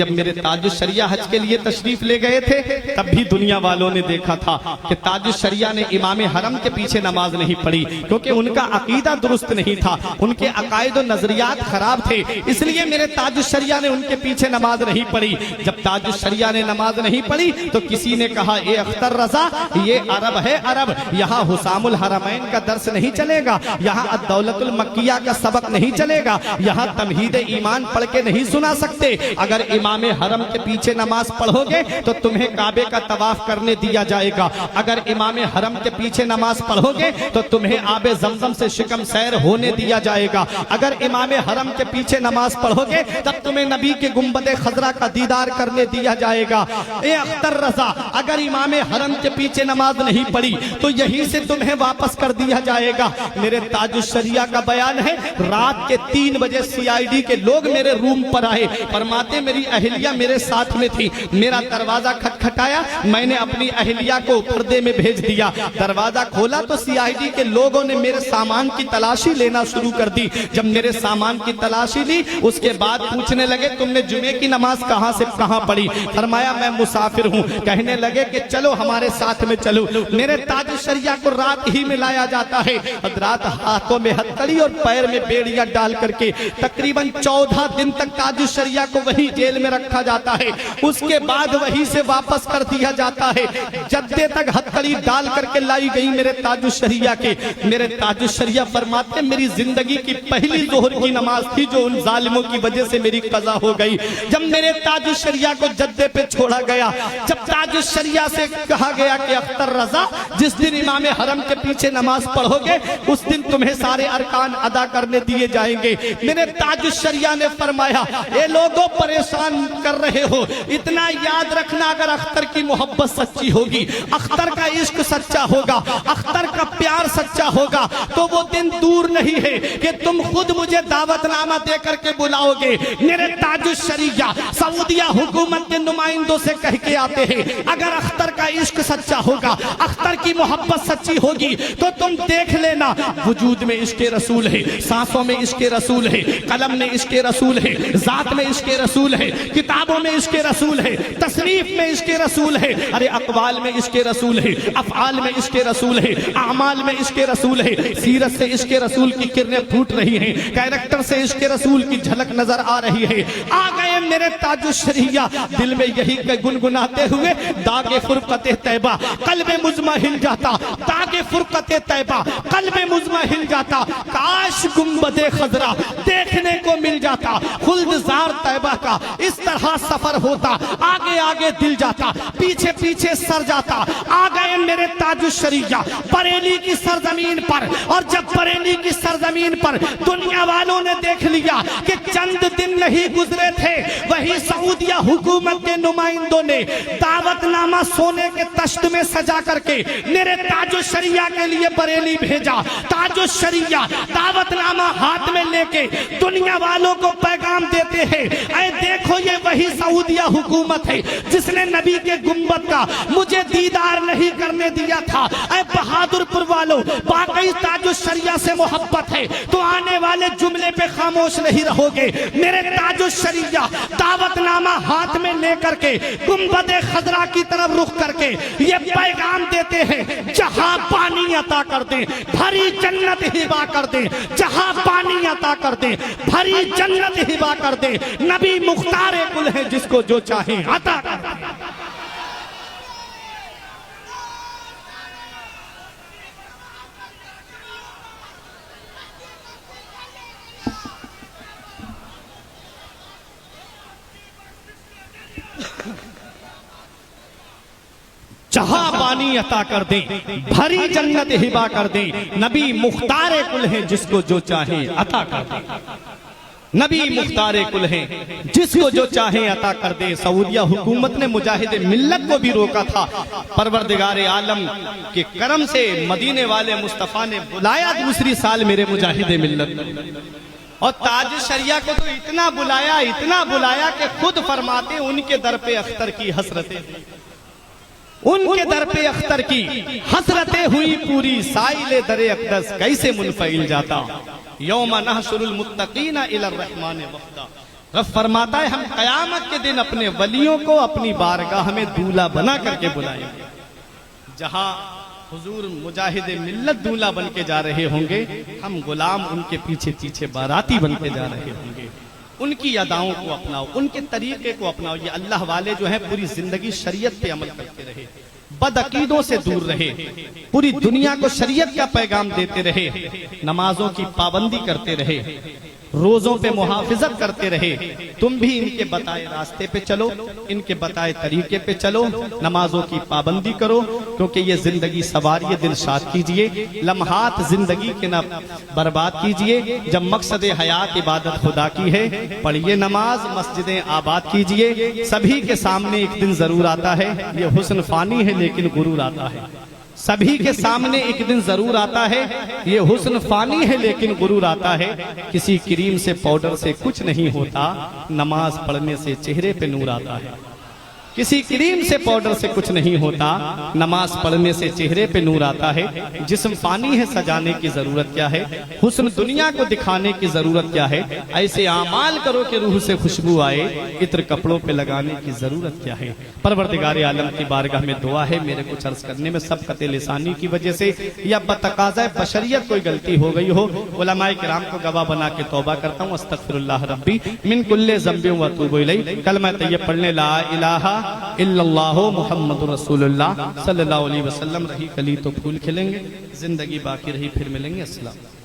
جب میرے تاج الشریعہ حج کے لیے تشریف لے گئے تھے تب بھی دنیا والوں نے دیکھا تھا کہ تاج الشریعہ نے امام حرم کے پیچھے نماز نہیں پڑھی، کیونکہ ان کا عقیدہ درست نہیں تھا، ان کے عقائد و نظریات خراب تھے، اس لیے میرے تاج الشریعہ نے ان کے پیچھے نماز نہیں پڑھی۔ جب تاج الشریعہ نے نماز نہیں پڑھی تو کسی نے کہا اے اختر رضا، یہ عرب ہے عرب، یہاں حسام الحرمین کا درس نہیں چلے گا، یہاں الدولت المکیہ کا سبق نہیں چلے گا، یہاں تمہید ایمان پڑھ کے نہیں سنا سکتے، اگر امام حرم کے پیچھے نماز پڑھو گے تو تمہیں کعبے کا طواف کرنے دیا جائے گا، اگر امام حرم کے پیچھے نماز پڑھو گے تو تمہیں آب زمزم سے شکم سیر ہونے دیا جائے گا، اگر امام حرم کے پیچھے نماز پڑھو گے تب تمہیں نبی کے گنبد خضرا کا دیدار کرنے دیا جائے گا۔ اے اختر رضا، اگر امام حرم کے پیچھے نماز نہیں پڑھی تو یہیں سے تمہیں واپس کر دیا جائے گا۔ میرے تاج الشریعہ کا بیان ہے، رات کے 3 بجے CID کے لوگ میرے روم پر آئے، فرماتے میری اہلیہ میرے ساتھ میں تھی، میرا دروازہ کھٹکھٹایا، میں نے اپنی اہلیہ کو پردے میں بھیج دیا، دروازہ کھولا تو CID کے لوگوں نے میرے سامان کی تلاشی لینا شروع کر دی، جب میرے سامان کی تلاشی لی اس کے بعد پوچھنے لگے تم نے جمعے کی نماز کہاں سے کہاں پڑھی؟ فرمایا میں مسافر ہوں، کہنے لگے کہ چلو ہمارے ساتھ میں چلو۔ میرے تاج الشریعہ کو رات ہی میں لایا جاتا ہے، حضرات ہاتھوں میں ہتھکڑی اور پیر میں بیڑیاں ڈال کر کے تقریباً 14 دن تک تاج الشریعہ کو وہی جیل میں رکھا جاتا ہے، اس کے بعد وہی سے واپس کر دیا جاتا ہے، جدے تک ہتھکڑی ڈال کر کے لائی گئی میرے تاج الشریعہ کے۔ میرے تاج الشریعہ فرماتے میری زندگی کی پہلی ظہر کی نماز تھی جو ان ظالموں کی وجہ سے میری قضا ہو گئی۔ جب میرے تاج الشریعہ کو جدے پہ چھوڑا گیا، جب تاج الشریعہ سے کہا گیا کہ اختر رضا جس دن امام حرم کے پیچھے نماز پڑھو گے اس دن تمہیں سارے ارکان ادا کرنے دیے جائیں گے، میرے تاج الشریعہ نے فرمایا اے لوگوں پریشان کر رہے ہو، اتنا یاد رکھنا اگر اختر کی محبت سچی ہوگی، اختر کا عشق سچا ہوگا، اختر کا پیار سچا ہوگا تو وہ دن دور نہیں ہے کہ تم خود مجھے دعوت نامہ دے کر کے بلاؤ گے۔ میرے تاج الشریعہ سعودیہ حکومت کے نمائندوں سے کہہ کے آتے ہیں اگر اختر کا عشق سچا ہوگا، اختر کی محبت سچی ہوگی تو تم دیکھ لینا وجود میں عشق رسول ہے، سانسوں میں عشق رسول ہے، قلم میں عشق رسول ہے، ذات میں عشق رسول ہے، کتابوں میں عشق رسول ہے، تصنیف میں عشق رسول ہے، ارے اقوال میں عشق رسول ہے، افعال میں عشق رسول ہے، اعمال میں عشق رسول ہے، سیرت سے عشق رسول کی کرنیں پھوٹ رہی ہیں، کیریکٹر سے عشق رسول کی جھلک نظر آ رہی ہے۔ آ گئے میرے تاج الشریعہ دل میں یہی گنگناتے ہوئے داغ فرقت طیبہ قلب مزمحل جاتا، داغ فرقت طیبہ قلب مزمحل جاتا، کاش گنبد خضرا دیکھنے کو مل جاتا، خلد زار طیبہ کا اس طرح سفر ہوتا، آگے آگے دل جاتا، پیچھے پیچھے سر جاتا۔ آ گئے میرے تاج الشریعہ بریلی کی سرزمین پر، اور جب بریلی کی سرزمین پر دنیا والوں نے دیکھ لیا کہ چند دن نہیں گزرے تھے وہی سعودیہ حکومت کے نمائندوں نے دعوت نامہ سونے کے تشت میں سجا کر کے میرے تاج الشریعہ کے لیے بریلی بھیجا۔ تاج الشریعہ دعوت نامہ ہاتھ میں لے کے دنیا والوں کو پیغام دیتے ہیں اے دیکھو یہ وہی سعودیہ حکومت ہے جس نے نبی کے گنبد کا مجھے دیدار نہیں کرنے دیا تھا۔ اے بہادر پور والوں، باقی تاج الشریعہ سے محبت ہے تو آنے والے جملے پہ خاموش نہیں رہو گے۔ میرے تاج الشریعہ دعوت نامہ ہاتھ میں لے کر کے گنبد خضرا کی طرف رخ کر کے یہ پیغام دیتے ہیں جہاں پانی عطا کر دیں بھری جنت ہبا کر دیں، جہاں پانی عطا کر دیں بھری جنت ہبا کر دیں، نبی مختار کل ہے جس کو جو چاہیں عطا کر دیں۔ جہاں پانی عطا کر دیں بھری جنت ہبا کر دیں، نبی مختار کل ہیں جس کو جو چاہیں عطا کر دیں، نبی مختار کل ہیں جس کو جو چاہیں عطا کر دیں۔ سعودیہ حکومت نے مجاہد ملت کو بھی روکا تھا، پروردگار عالم کے کرم سے مدینے والے مصطفیٰ نے بلایا دوسری سال میرے مجاہد ملت، اور تاج الشریعہ کو تو اتنا بلایا کہ خود فرماتے ان کے در پہ اختر کی حسرتیں، ان کے در پہ اختر کی حسرتیں ہوئی پوری، سائل در اقدس کیسے منفعل جاتا، یوم نحشر المتقین الی الرحمن وفدا۔ رب فرماتا ہے ہم قیامت کے دن اپنے ولیوں کو اپنی بارگاہ میں دولہا بنا کر کے بلائیں گے. جہاں حضور مجاہد ملت دولہا بن کے جا رہے ہوں گے، ہم غلام ان کے پیچھے پیچھے باراتی بن کے جا رہے ہوں گے. ان کی اداؤں کو اپناؤ، ان کے طریقے کو اپناؤ. یہ اللہ والے جو ہیں پوری زندگی شریعت پہ عمل کرتے رہے، بد عقیدوں سے دور رہے، پوری دنیا کو شریعت کا پیغام دیتے رہے، نمازوں کی پابندی کرتے رہے، روزوں پہ محافظت کرتے رہے. تم بھی ان کے بتائے راستے پہ چلو، ان کے بتائے طریقے پہ چلو، نمازوں کی پابندی کرو، کیونکہ یہ زندگی سواریے، دل شاد کیجئے، لمحات زندگی کے نہ برباد کیجئے. جب مقصد حیات عبادت خدا کی ہے، پڑھیے نماز، مسجدیں آباد کیجئے. سبھی کے سامنے ایک دن ضرور آتا ہے، یہ حسن فانی ہے لیکن غرور آتا ہے. سبھی کے سامنے ایک دن ضرور آتا ہے، یہ حسن فانی ہے لیکن غرور آتا ہے. کسی کریم سے پاؤڈر سے کچھ نہیں ہوتا، نماز پڑھنے سے چہرے پہ نور آتا ہے. کسی کریم سے پاؤڈر سے کچھ نہیں ہوتا، نماز پڑھنے سے چہرے پہ نور آتا ہے. جسم فانی ہے، سجانے کی ضرورت کیا ہے؟ حسن دنیا کو دکھانے کی ضرورت کیا ہے؟ ایسے اعمال کرو کہ روح سے خوشبو آئے، عطر کپڑوں پہ لگانے کی ضرورت کیا ہے؟ پروردگار عالم کی بارگاہ میں دعا ہے، میرے کچھ عرض کرنے میں سبقت لسانی کی وجہ سے یا بتقاضۂ بشریت کوئی غلطی ہو گئی ہو، علماء کرام کو گواہ بنا کے توبہ کرتا ہوں. استغفر اللہ ربی من کل ذنب و اتوب الیہ. کلمہ طیب پڑھنے لا الہ الا اللہ محمد رسول اللہ صلی اللہ علیہ وسلم. رہی کلی تو پھول کھلیں گے، زندگی باقی رہی پھر ملیں گے. السلام.